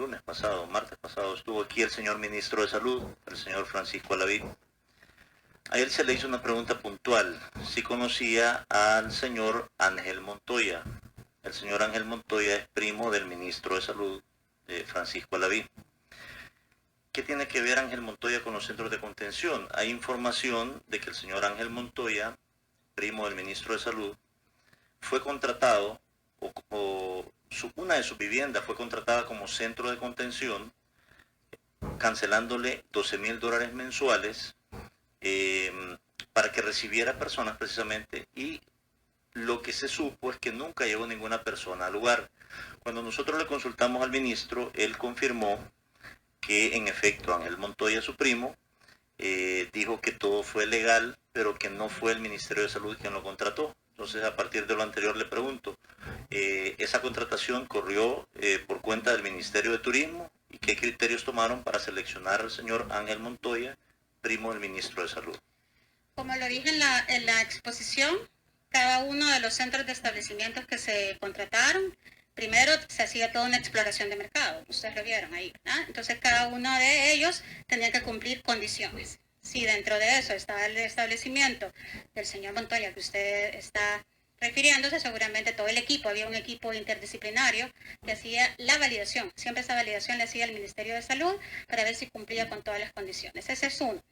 lunes pasado, martes pasado, estuvo aquí el señor ministro de Salud, el señor Francisco Alaví. A él se le hizo una pregunta puntual, si conocía al señor Ángel Montoya. El señor Ángel Montoya es primo del ministro de Salud, Francisco Alaví. ¿Qué tiene que ver Ángel Montoya con los centros de contención? Hay información de que el señor Ángel Montoya, primo del ministro de Salud, fue contratado, una de sus viviendas fue contratada como centro de contención, cancelándole $12,000 mensuales para que recibiera personas precisamente, y lo que se supo es que nunca llegó ninguna persona al lugar. Cuando nosotros le consultamos al ministro, él confirmó que en efecto Ángel Montoya, su primo, dijo que todo fue legal, pero que no fue el Ministerio de Salud quien lo contrató. Entonces, a partir de lo anterior le pregunto, ¿esa contratación corrió por cuenta del Ministerio de Turismo? ¿Y qué criterios tomaron para seleccionar al señor Ángel Montoya, primo del ministro de Salud? Como lo dije en la exposición, cada uno de los centros de establecimientos que se contrataron, primero se hacía toda una exploración de mercado, ustedes lo vieron ahí, ¿verdad? Entonces cada uno de ellos tenía que cumplir condiciones. Si dentro de eso estaba el establecimiento del señor Montoya que usted está refiriéndose, seguramente todo el equipo, había un equipo interdisciplinario que hacía la validación. Siempre esa validación la hacía el Ministerio de Salud para ver si cumplía con todas las condiciones. Ese es uno.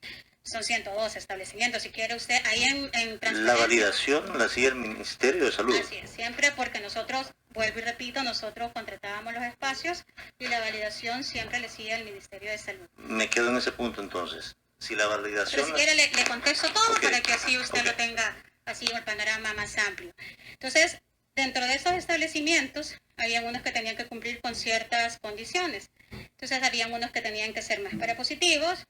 Son 102 establecimientos, si quiere usted, ahí en transparencia. La validación la hacía el Ministerio de Salud. Así es, siempre porque nosotros, vuelvo y repito, nosotros contratábamos los espacios y la validación siempre le hacía el Ministerio de Salud. Me quedo en ese punto entonces. Si la validación... Pero si quiere le contesto todo para que así usted lo tenga así el panorama más amplio. Entonces, dentro de esos establecimientos, había unos que tenían que cumplir con ciertas condiciones. Entonces, habían unos que tenían que ser más positivos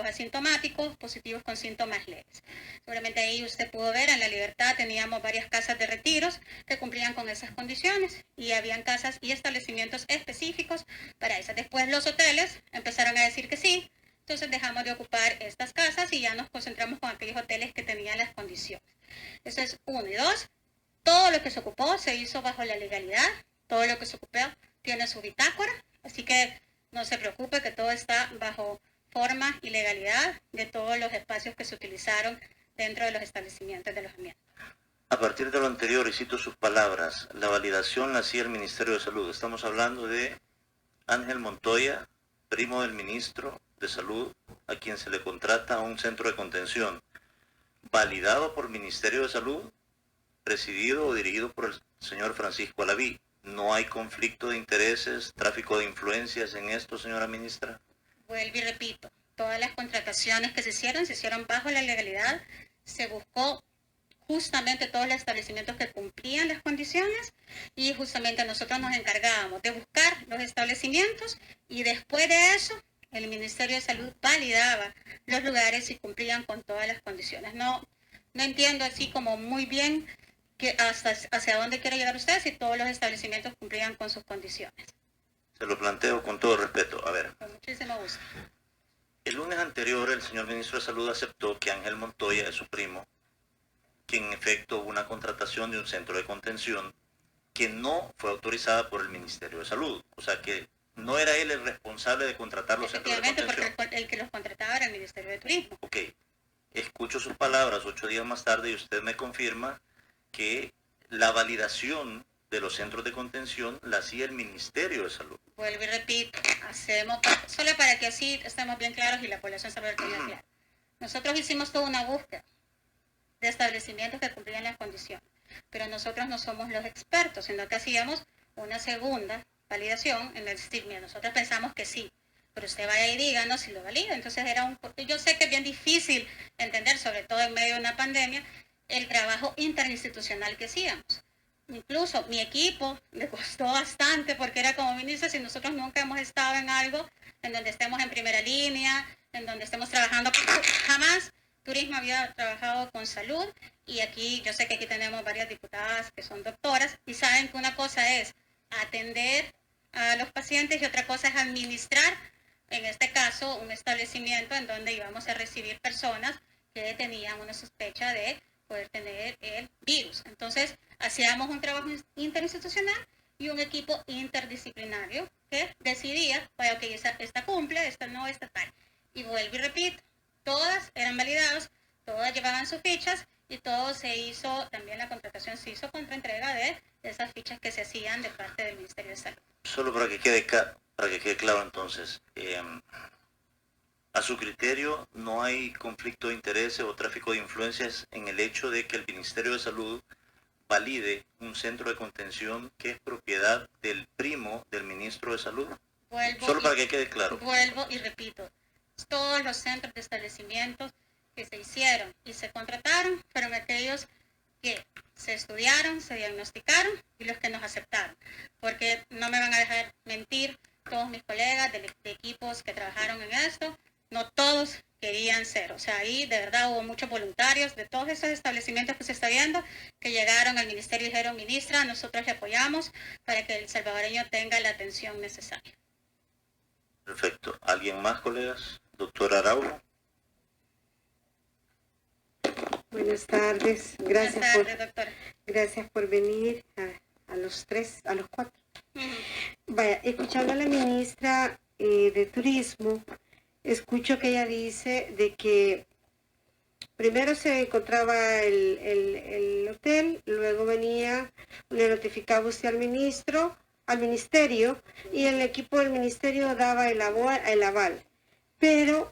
asintomáticos, positivos con síntomas leves. Seguramente ahí usted pudo ver, en La Libertad teníamos varias casas de retiros que cumplían con esas condiciones y habían casas y establecimientos específicos para esas. Después los hoteles empezaron a decir que sí, entonces dejamos de ocupar estas casas y ya nos concentramos con aquellos hoteles que tenían las condiciones. Eso es uno. Y dos, todo lo que se ocupó se hizo bajo la legalidad, todo lo que se ocupó tiene su bitácora, así que no se preocupe que todo está bajo forma y legalidad de todos los espacios que se utilizaron dentro de los establecimientos de alojamiento. A partir de lo anterior, y cito sus palabras, la validación la hacía el Ministerio de Salud. Estamos hablando de Ángel Montoya, primo del ministro de Salud, a quien se le contrata a un centro de contención, validado por el Ministerio de Salud, presidido o dirigido por el señor Francisco Alaví. ¿No hay conflicto de intereses, tráfico de influencias en esto, señora ministra? Vuelvo y repito, todas las contrataciones que se hicieron bajo la legalidad, se buscó justamente todos los establecimientos que cumplían las condiciones y justamente nosotros nos encargábamos de buscar los establecimientos y después de eso el Ministerio de Salud validaba los lugares si cumplían con todas las condiciones. No entiendo así como muy bien que hacia dónde quiere llegar usted si todos los establecimientos cumplían con sus condiciones. Se lo planteo con todo respeto. A ver. Con muchísimo gusto. El lunes anterior el señor ministro de Salud aceptó que Ángel Montoya es su primo, que en efecto hubo una contratación de un centro de contención que no fue autorizada por el Ministerio de Salud. O sea que no era él el responsable de contratar los centros de contención. Efectivamente, porque el que los contrataba era el Ministerio de Turismo. Ok. Escucho sus palabras 8 días más tarde y usted me confirma que la validación de los centros de contención la hacía el Ministerio de Salud. Vuelvo y repito, solo para que así estemos bien claros y la población sepa lo que es claro. Nosotros hicimos toda una búsqueda de establecimientos que cumplían las condiciones, pero nosotros no somos los expertos, sino que hacíamos una segunda validación en el stigma. Nosotros pensamos que sí, pero usted vaya y díganos si lo valida. Entonces yo sé que es bien difícil entender, sobre todo en medio de una pandemia, el trabajo interinstitucional que hacíamos. Incluso mi equipo le costó bastante porque era como ministro, si nosotros nunca hemos estado en algo en donde estemos en primera línea, en donde estemos trabajando, jamás Turismo había trabajado con salud y aquí, yo sé que aquí tenemos varias diputadas que son doctoras y saben que una cosa es atender a los pacientes y otra cosa es administrar, en este caso, un establecimiento en donde íbamos a recibir personas que tenían una sospecha de poder tener el virus. Entonces, hacíamos un trabajo interinstitucional y un equipo interdisciplinario que decidía, bueno, ok, esta cumple, esta no, esta tal. Y vuelvo y repito, todas eran validadas, todas llevaban sus fichas y todo se hizo, también la contratación se hizo contra entrega de esas fichas que se hacían de parte del Ministerio de Salud. Solo para que quede claro entonces, a su criterio no hay conflicto de intereses o tráfico de influencias en el hecho de que el Ministerio de Salud valide un centro de contención que es propiedad del primo del ministro de Salud. Solo para que quede claro. Vuelvo y repito, todos los centros de establecimientos que se hicieron y se contrataron fueron aquellos que se estudiaron, se diagnosticaron y los que nos aceptaron. Porque no me van a dejar mentir todos mis colegas de equipos que trabajaron en esto, no todos querían ser. O sea, ahí de verdad hubo muchos voluntarios de todos esos establecimientos que se está viendo, que llegaron al ministerio y dijeron, ministra, nosotros le apoyamos para que el salvadoreño tenga la atención necesaria. Perfecto. ¿Alguien más, colegas? Doctor Araujo. Buenas tardes. Gracias, doctora. Gracias por venir a los cuatro. Vaya, escuchando a la ministra de Turismo, escucho que ella dice de que primero se encontraba el hotel, luego venía, le notificaba usted al ministerio, y el equipo del ministerio daba el aval. Pero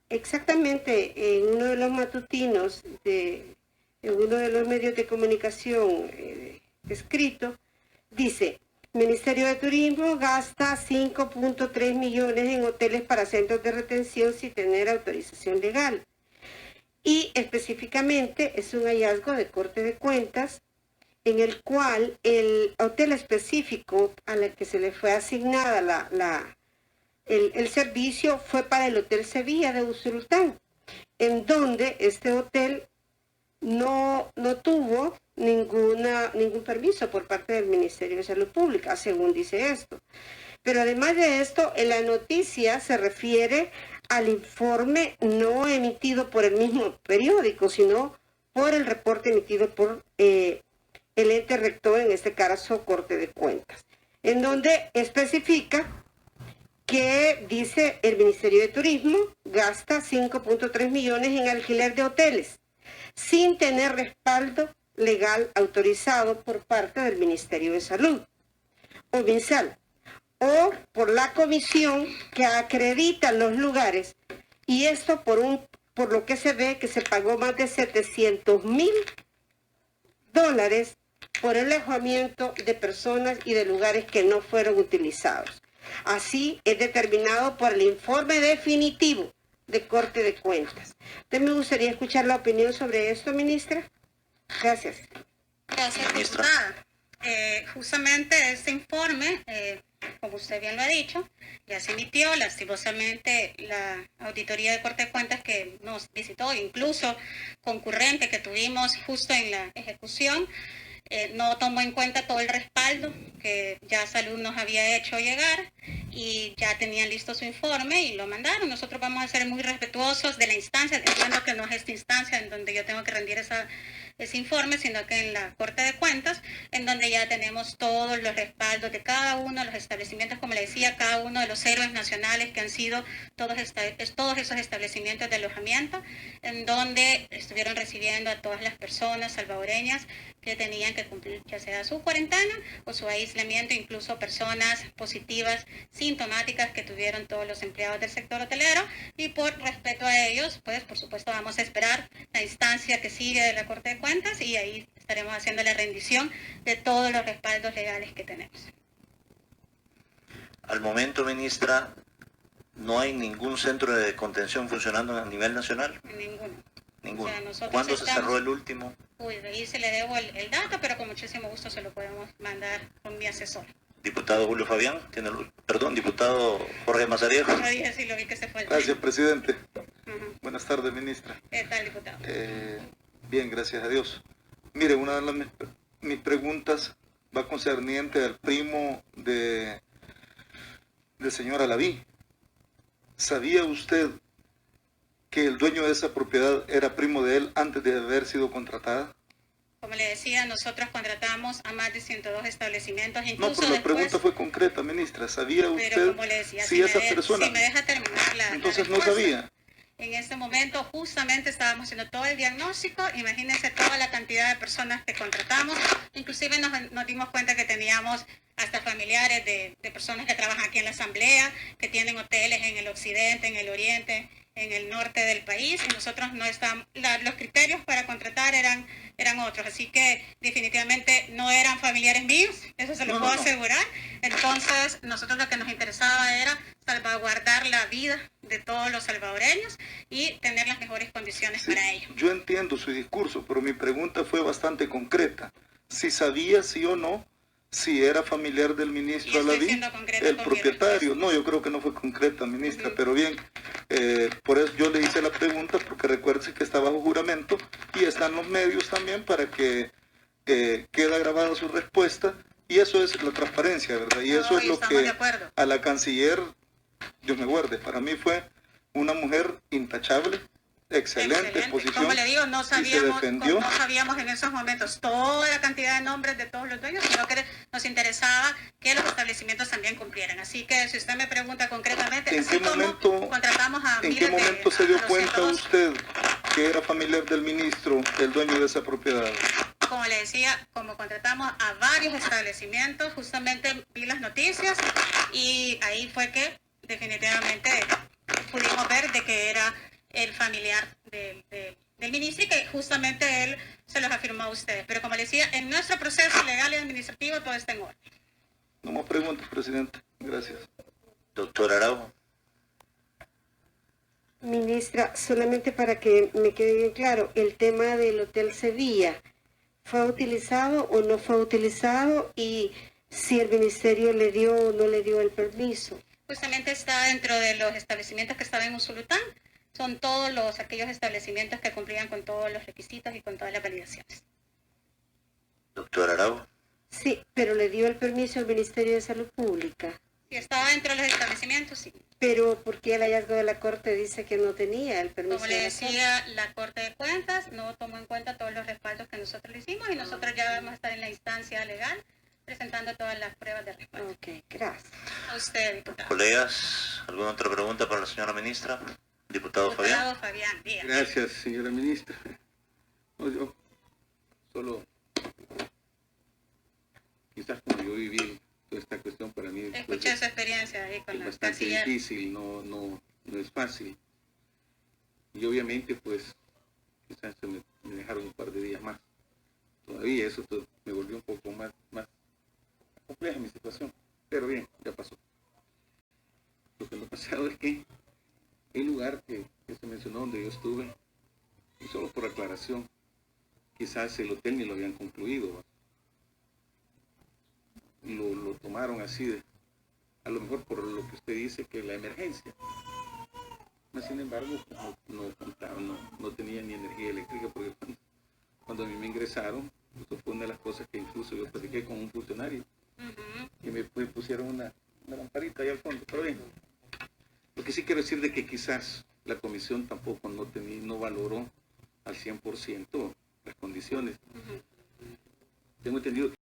exactamente en uno de los matutinos, en uno de los medios de comunicación escrito, dice, Ministerio de Turismo gasta 5.3 millones en hoteles para centros de retención sin tener autorización legal. Y específicamente es un hallazgo de Corte de Cuentas en el cual el hotel específico a la que se le fue asignada el servicio fue para el Hotel Sevilla de Usulután, en donde este hotel no tuvo ningún permiso por parte del Ministerio de Salud Pública, según dice esto. Pero además de esto, en la noticia se refiere al informe no emitido por el mismo periódico, sino por el reporte emitido por el ente rector, en este caso Corte de Cuentas, en donde especifica que dice el Ministerio de Turismo gasta 5.3 millones en alquiler de hoteles sin tener respaldo legal autorizado por parte del Ministerio de Salud o MinSal, o por la comisión que acredita los lugares, y esto por lo que se ve que se pagó más de $700,000 por el alojamiento de personas y de lugares que no fueron utilizados. Así es determinado por el informe definitivo de Corte de Cuentas. Entonces me gustaría escuchar la opinión sobre esto, ministra. Gracias. Gracias, diputada. Justamente este informe, como usted bien lo ha dicho, ya se emitió. Lastimosamente la auditoría de Corte de Cuentas que nos visitó, incluso concurrente que tuvimos justo en la ejecución, no tomó en cuenta todo el respaldo que ya Salud nos había hecho llegar y ya tenían listo su informe y lo mandaron. Nosotros vamos a ser muy respetuosos de la instancia, entiendo que no es esta instancia en donde yo tengo que rendir ese informe, sino que en la Corte de Cuentas, en donde ya tenemos todos los respaldos de cada uno de los establecimientos, como le decía, cada uno de los héroes nacionales que han sido todos esos establecimientos de alojamiento, en donde estuvieron recibiendo a todas las personas salvadoreñas que tenían que cumplir ya sea su cuarentena o su aislamiento, incluso personas positivas, sintomáticas que tuvieron todos los empleados del sector hotelero, y por respeto a ellos, pues por supuesto vamos a esperar la instancia que sigue de la Corte de Cuentas y ahí estaremos haciendo la rendición de todos los respaldos legales que tenemos. Al momento, ministra, ¿no hay ningún centro de contención funcionando a nivel nacional? Ninguno. Ninguno. O sea, ¿Cuándo se cerró el último? Uy, de ahí se le debo el dato, pero con muchísimo gusto se lo podemos mandar con mi asesor. Diputado Julio Fabián, diputado Jorge Mazariego. No dije si lo vi que se fue. Gracias, presidente. Buenas tardes, ministra. ¿Qué tal, diputado? Bien, gracias a Dios. Mire, una de mis preguntas va concerniente al primo del señor Alaví. ¿Sabía usted que el dueño de esa propiedad era primo de él antes de haber sido contratada? Como le decía, nosotros contratamos a más de 102 establecimientos, No, incluso pero la después, pregunta fue concreta, ministra. ¿Sabía pero usted como le decía, si esa si persona... me deja terminar la Entonces no respuesta. sabía. En este momento justamente estábamos haciendo todo el diagnóstico, imagínense toda la cantidad de personas que contratamos, inclusive nos dimos cuenta que teníamos hasta familiares de personas que trabajan aquí en la asamblea, que tienen hoteles en el occidente, en el oriente, en el norte del país, y nosotros no estábamos, los criterios para contratar eran otros, así que definitivamente no eran familiares míos, eso se lo puedo asegurar. Entonces nosotros lo que nos interesaba era salvaguardar la vida de todos los salvadoreños y tener las mejores condiciones Sí, para ello. yo entiendo su discurso, pero mi pregunta fue bastante concreta. Si sabía sí o no, si era familiar del ministro Y estoy Alaví, siendo concreta el con mi propietario. respuesta. No, yo creo que no fue concreta, ministra, pero bien, por eso yo le hice la pregunta, porque recuerde que está bajo juramento y están los medios también para que queda grabada su respuesta, y eso es la transparencia, ¿verdad? Y eso es lo Estamos de que acuerdo. a la canciller, Dios me guarde, para mí fue una mujer intachable, excelente posición, Como le digo, no y se sabíamos, defendió. no sabíamos en esos momentos toda la cantidad de nombres de todos los dueños, sino que nos interesaba que los establecimientos también cumplieran. Así que si usted me pregunta concretamente, ¿En así qué como momento, contratamos a ¿en qué miles de- momento se dio a los cuenta 102, usted que era familiar del ministro, el dueño de esa propiedad? como le decía, como contratamos a varios establecimientos, justamente vi las noticias y ahí fue que definitivamente pudimos ver de que era el familiar del ministro y que justamente él se los afirmó a ustedes. Pero como le decía, en nuestro proceso legal y administrativo todo está en orden. No más preguntas, presidente. Gracias. Doctor Araujo. Ministra, solamente para que me quede bien claro, el tema del Hotel Sevilla, ¿fue utilizado o no fue utilizado? Y si el ministerio le dio o no le dio el permiso. Justamente está dentro de los establecimientos que estaban en Usulután. Son todos aquellos establecimientos que cumplían con todos los requisitos y con todas las validaciones. Doctor Araujo. Sí, pero le dio el permiso al Ministerio de Salud Pública. Si estaba dentro de los establecimientos, sí. Pero porque el hallazgo de la Corte dice que no tenía el permiso. Como le de la Corte. decía, la Corte de Cuentas no tomó en cuenta todos los respaldos que nosotros le hicimos y nosotros ya vamos a estar en la instancia legal presentando todas las pruebas de respaldo. Ok, gracias. A usted, diputado. Colegas, ¿alguna otra pregunta para la señora ministra? Diputado Fabián. Diputado Fabián, dígame. Gracias, señora ministra. No, yo solo, quizás como yo viví toda esta cuestión, para mí pues, Escuché su experiencia ahí con es la bastante canciller. difícil, no es fácil. Y obviamente, pues, quizás me dejaron un par de días más. Todavía eso me volvió un poco más compleja mi situación. Pero bien, ya pasó. Lo que no ha pasado es que el lugar que se mencionó donde yo estuve, y solo por aclaración, quizás el hotel ni lo habían concluido, ¿va? Lo tomaron así, a lo mejor por lo que usted dice que la emergencia. Mas, sin embargo, no tenía ni energía eléctrica, porque cuando a mí me ingresaron, esto fue una de las cosas que incluso yo platiqué con un funcionario, y me pusieron una lamparita ahí al fondo, pero bien. Lo que sí quiero decir de que quizás la comisión tampoco no valoró al 100% las condiciones. Tengo entendido que